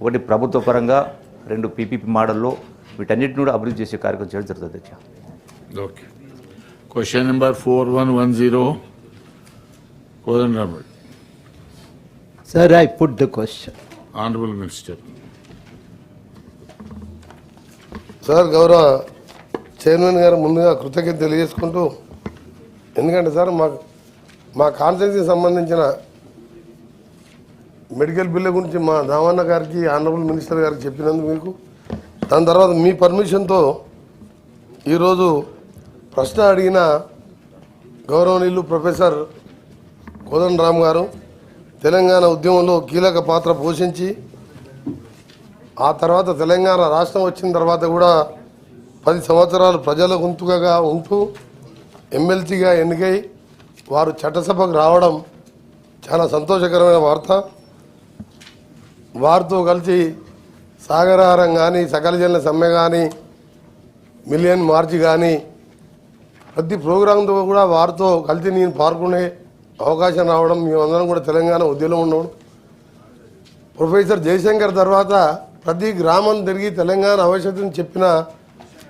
ఒకటి ప్రభుత్వ పరంగా, రెండు పీపీపీ మోడల్లో వీటన్నిటిని కూడా అభివృద్ధి చేసే కార్యక్రమం చేయడం జరుగుతుంది అధ్యక్ష. Okay. Question number 4110 Kodandaram. Sir, I put the question. Honorable Minister. Sir గౌరవ చైర్మన్ గారు ముందుగా కృతజ్ఞత తెలియజేసుకుంటూ, ఎందుకంటే సార్ మా కాన్స్టిట్యూన్సీకి సంబంధించిన మెడికల్ బిల్లు గురించి మా దామన్న గారికి ఆనరబుల్ మినిస్టర్ గారికి చెప్పినందుకు మీకు, దాని తర్వాత మీ పర్మిషన్తో ఈరోజు ప్రశ్న అడిగిన గౌరవనీయులు ప్రొఫెసర్ కోదండరామ్ గారు తెలంగాణ ఉద్యమంలో కీలక పాత్ర పోషించి ఆ తర్వాత తెలంగాణ రాష్ట్రం వచ్చిన తర్వాత కూడా 10 సంవత్సరాలు ప్రజల గొంతుకగా ఉంటూ ఎమ్మెల్సీగా ఎన్నికై వారు చట్టసభకు రావడం చాలా సంతోషకరమైన వార్త. వారితో కలిసి సాగరహారం కానీ, సకల జనుల సమ్మె కానీ, మిలియన్ మార్చి కానీ ప్రతి ప్రోగ్రాంతో కూడా వారితో కలిసి నేను పాల్గొనే అవకాశం రావడం, మేమందరం కూడా తెలంగాణ ఉద్యమంలో ఉండడం, ప్రొఫెసర్ జయశంకర్ తర్వాత ప్రతి గ్రామం తిరిగి తెలంగాణ ఆవశ్యకతను చెప్పిన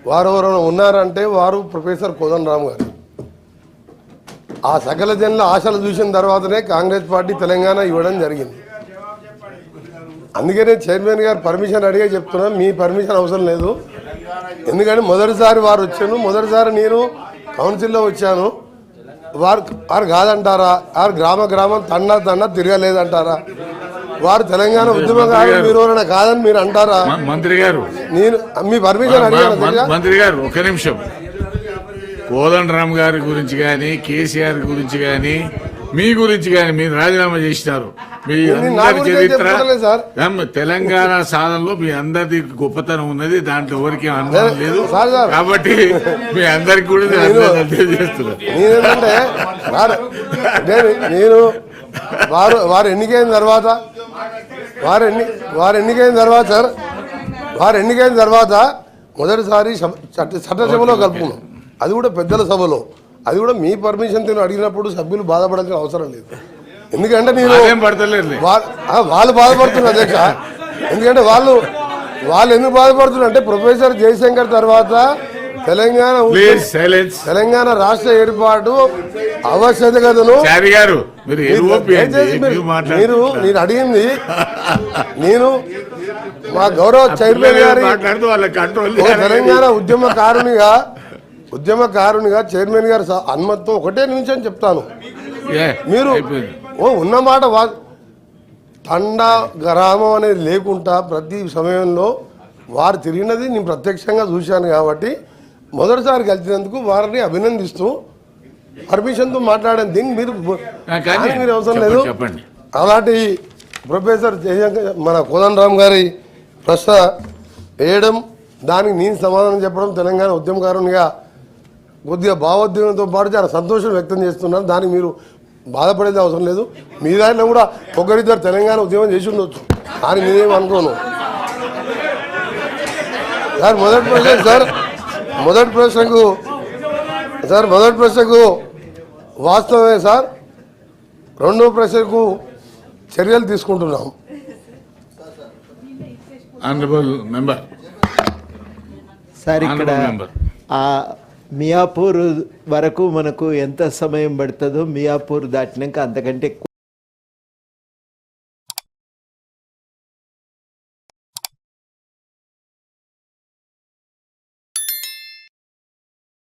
వారెవరైనా ఉన్నారంటే వారు ప్రొఫెసర్ కోదండరామ్ గారు. ఆ సకల జనుల ఆశలు చూసిన తర్వాతనే కాంగ్రెస్ పార్టీ తెలంగాణ ఇవ్వడం జరిగింది. అందుకనే చైర్మన్ గారు పర్మిషన్ అడిగే చెప్తున్నా, మీ పర్మిషన్ అవసరం లేదు. ఎందుకంటే మొదటిసారి వారు వచ్చాను, మొదటిసారి నేను కౌన్సిల్లో వచ్చాను. వారు కాదంటారా? వారు గ్రామం తండా తిరగలేదంటారా? వారు తెలంగాణ ఉద్యమకారులు మీరు కాదని మీరు అంటారా? మంత్రి గారు, నేను మీ పర్మిషన్ అడిగాను. మంత్రి గారు ఒక నిమిషం. కోదండరామ్ గారి గురించి కానీ, కేసీఆర్ గురించి కానీ, మీ గురించి కానీ మీరు రాజీనామా చేసినారు. మీ అందరి చరిత్ర తెలంగాణ సాధనలో మీ అందరిది గొప్పతనం ఉన్నది, దాంట్లో ఎవరికి అనుమానం లేదు. కాబట్టి మీ అందరికి కూడా తెలియజేస్తున్నారు. నేను వారు ఎన్నికైన తర్వాత మొదటిసారి చట్టసభలో కలుపుకున్నాం, అది కూడా పెద్దల సభలో. అది కూడా మీ పర్మిషన్ అడిగినప్పుడు సభ్యులు బాధపడాల్సిన అవసరం లేదు. ఎందుకంటే నేను వాళ్ళు బాధపడుతున్నారు అధ్యక్ష. ఎందుకంటే వాళ్ళు ఎందుకు బాధపడుతున్నారు అంటే ప్రొఫెసర్ జయశంకర్ తర్వాత తెలంగాణ రాష్ట్ర ఏర్పాటు ఆవశ్యకతను మీరు అడిగింది, నేను మా గౌరవ చైర్మన్ గారి తెలంగాణ ఉద్యమకారునిగా చైర్మన్ గారు అనుమతితో ఒకటే నిమిషం చెప్తాను. మీరు ఉన్నమాట తండా గ్రామం అనేది లేకుండా ప్రతి సమయంలో వారు తిరిగినది నేను ప్రత్యక్షంగా చూశాను. కాబట్టి మొదటిసారి కలిసినందుకు వారిని అభినందిస్తూ పర్మిషన్తో మాట్లాడే దీనికి మీరు అవసరం లేదు. అలాంటి ప్రొఫెసర్ మన కోదండరామ్ గారి ప్రశ్న వేయడం, దానికి నేను సమాధానం చెప్పడం తెలంగాణ ఉద్యమకారునిగా కొద్దిగా భావోద్వేగంతో పాటు చాలా సంతోషం వ్యక్తం చేస్తున్నాను. దానికి మీరు బాధపడేది అవసరం లేదు. మీ దాంట్లో కూడా ఒకరిద్దరు తెలంగాణ ఉద్యమం చేసి ఉండొచ్చు, కానీ నేనేం అనుకోను. సార్ మొదటి ప్రశ్నకు వాస్తవమే సార్. రెండో ప్రశ్నకు చర్యలు తీసుకుంటున్నాం. సార్ ఇక్కడ మియాపూర్ వరకు మనకు ఎంత సమయం పడుతుందో, మియాపూర్ దాటినాక అంతకంటే